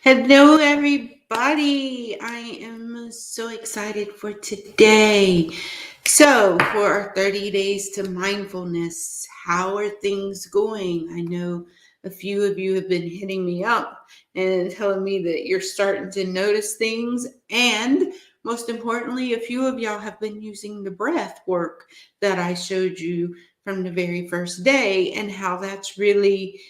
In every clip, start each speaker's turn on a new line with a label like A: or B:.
A: Hello, everybody. I am so excited for today. So, for our 30 days to mindfulness, how are things going? I know a few of you have been hitting me up and telling me that you're starting to notice things. And most importantly, a few of y'all have been using the breath work that I showed you from the very first day and how that's really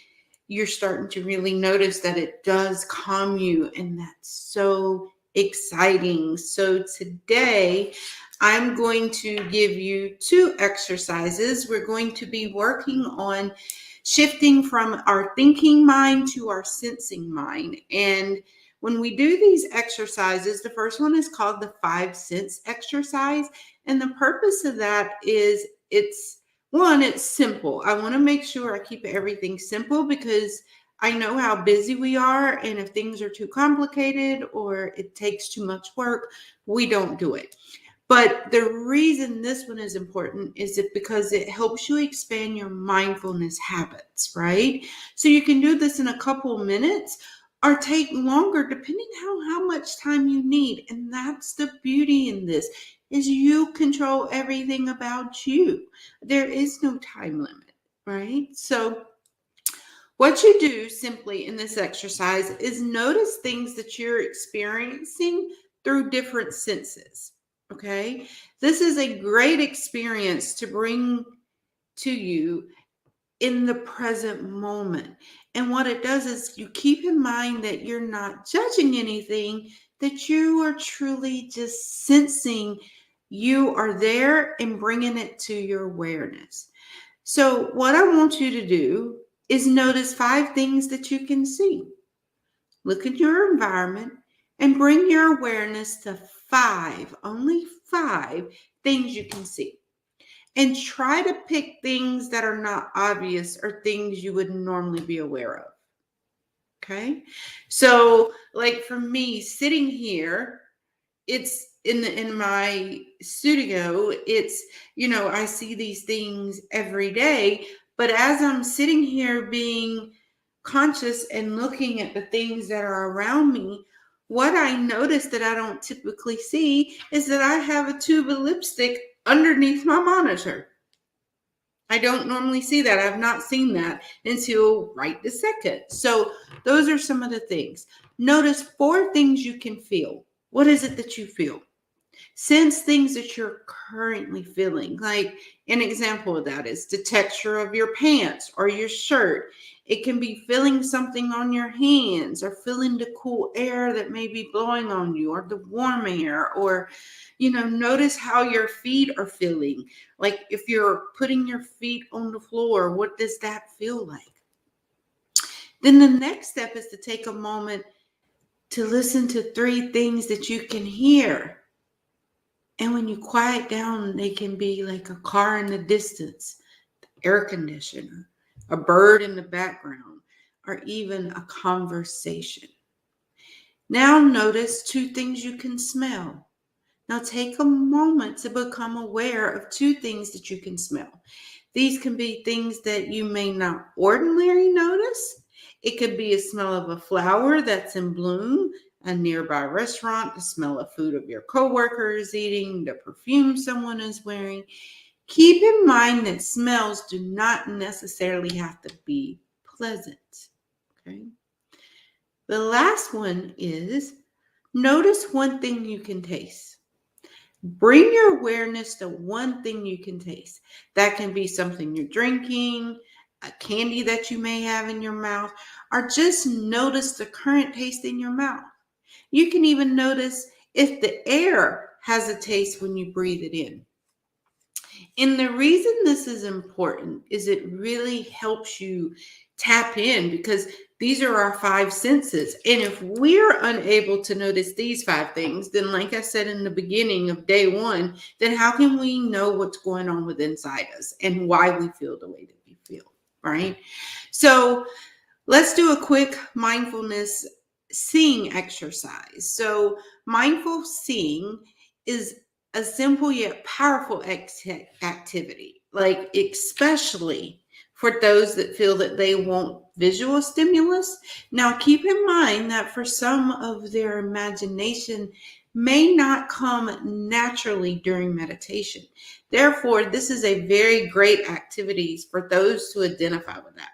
A: you're starting to really notice that it does calm you, and that's so exciting. So today I'm going to give you two exercises. We're going to be working on shifting from our thinking mind to our sensing mind. And when we do these exercises, the first one is called the 5 sense exercise. And the purpose of that is it's simple. I want to make sure I keep everything simple because I know how busy we are. And if things are too complicated or it takes too much work, we don't do it. But the reason this one is important is it because it helps you expand your mindfulness habits, right? So you can do this in a couple minutes or take longer depending on how much time you need. And that's the beauty in this is you control everything about you. There is no time limit, right? So what you do simply in this exercise is notice things that you're experiencing through different senses. Okay. This is a great experience to bring to you in the present moment. And what it does is you keep in mind that you're not judging anything, that you are truly just sensing you are there and bringing it to your awareness. So, what I want you to do is notice 5 things that you can see. Look at your environment and bring your awareness to only 5 things you can see. And try to pick things that are not obvious or things you would normally be aware of. Okay. So, like for me, sitting here, it's in my studio, it's, I see these things every day, but as I'm sitting here being conscious and looking at the things that are around me, what I notice that I don't typically see is that I have a tube of lipstick underneath my monitor. I don't normally see that. I've not seen that until right this second. So those are some of the things. Notice 4 things you can feel. What is it that you feel? Sense things that you're currently feeling. Like an example of that is the texture of your pants or your shirt. It can be feeling something on your hands or feeling the cool air that may be blowing on you or the warm air, or, notice how your feet are feeling. Like if you're putting your feet on the floor, what does that feel like? Then the next step is to take a moment to listen to 3 things that you can hear. And when you quiet down, they can be like a car in the distance, air conditioner, a bird in the background, or even a conversation. Now notice 2 things you can smell. Now take a moment to become aware of 2 things that you can smell. These can be things that you may not ordinarily notice. It could be a smell of a flower that's in bloom, a nearby restaurant, the smell of food of your coworker is eating, the perfume someone is wearing. Keep in mind that smells do not necessarily have to be pleasant. Okay. The last one is notice 1 thing you can taste. Bring your awareness to 1 thing you can taste. That can be something you're drinking, a candy that you may have in your mouth, or just notice the current taste in your mouth. You can even notice if the air has a taste when you breathe it in. And the reason this is important is it really helps you tap in because these are our 5 senses. And if we're unable to notice these 5 things, then like I said in the beginning of day 1, then how can we know what's going on with inside us and why we feel the way that we feel, right? So let's do a quick mindfulness seeing exercise. So mindful seeing is a simple yet powerful activity, like especially for those that feel that they want visual stimulus. Now, keep in mind that for some of their imagination may not come naturally during meditation. Therefore, this is a very great activity for those who identify with that.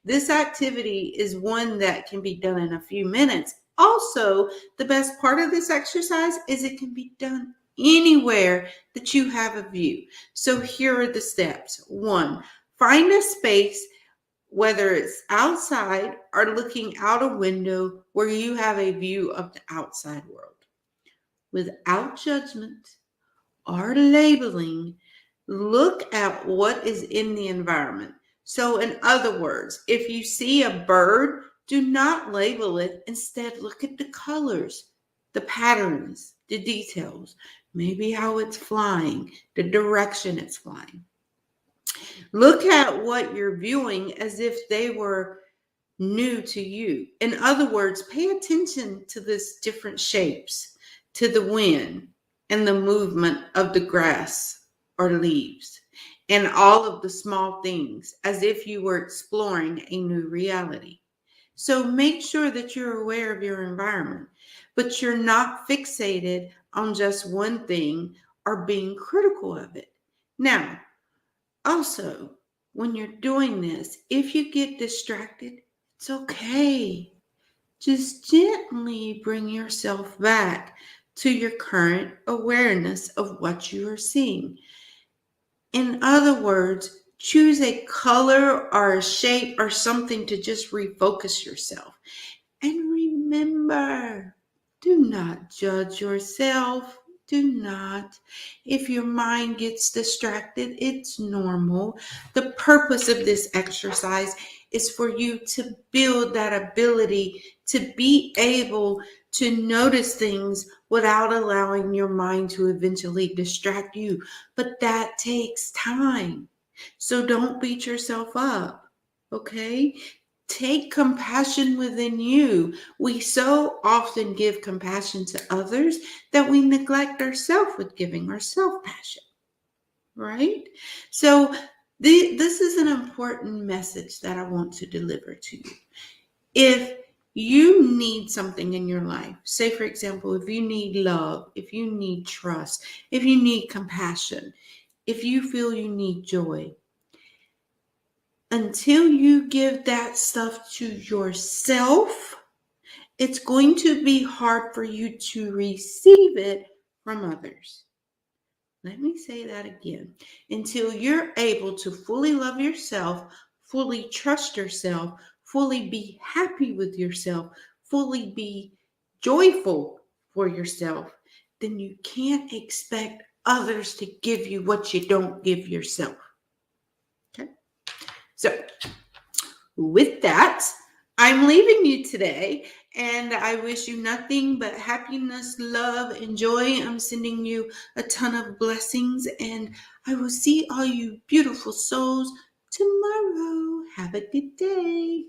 A: This activity is one that can be done in a few minutes. Also, the best part of this exercise is it can be done anywhere that you have a view. So here are the steps. 1, find a space, whether it's outside or looking out a window, where you have a view of the outside world. Without judgment or labeling, look at what is in the environment. So, in other words, if you see a bird, do not label it. Instead, look at the colors, the patterns, the details, maybe how it's flying, the direction it's flying. Look at what you're viewing as if they were new to you. In other words, pay attention to this different shapes, to the wind and the movement of the grass or leaves, and all of the small things as if you were exploring a new reality. So make sure that you're aware of your environment, but you're not fixated on just one thing or being critical of it. Now, also, when you're doing this, if you get distracted, it's okay. Just gently bring yourself back to your current awareness of what you are seeing. In other words, choose a color or a shape or something to just refocus yourself. And remember, do not judge yourself. Do not. If your mind gets distracted, it's normal. The purpose of this exercise is for you to build that ability to be able to notice things without allowing your mind to eventually distract you. But that takes time. So don't beat yourself up, okay? Take compassion within you. We so often give compassion to others that we neglect ourselves with giving ourselves passion, right? So this is an important message that I want to deliver to you. If you need something in your life, say for example, if you need love, if you need trust, if you need compassion, if you feel you need joy, until you give that stuff to yourself, it's going to be hard for you to receive it from others. Let me say that again. Until you're able to fully love yourself, fully trust yourself, fully be happy with yourself, fully be joyful for yourself, then you can't expect others to give you what you don't give yourself. Okay? So, with that, I'm leaving you today, and I wish you nothing but happiness, love, and joy. I'm sending you a ton of blessings, and I will see all you beautiful souls tomorrow. Have a good day.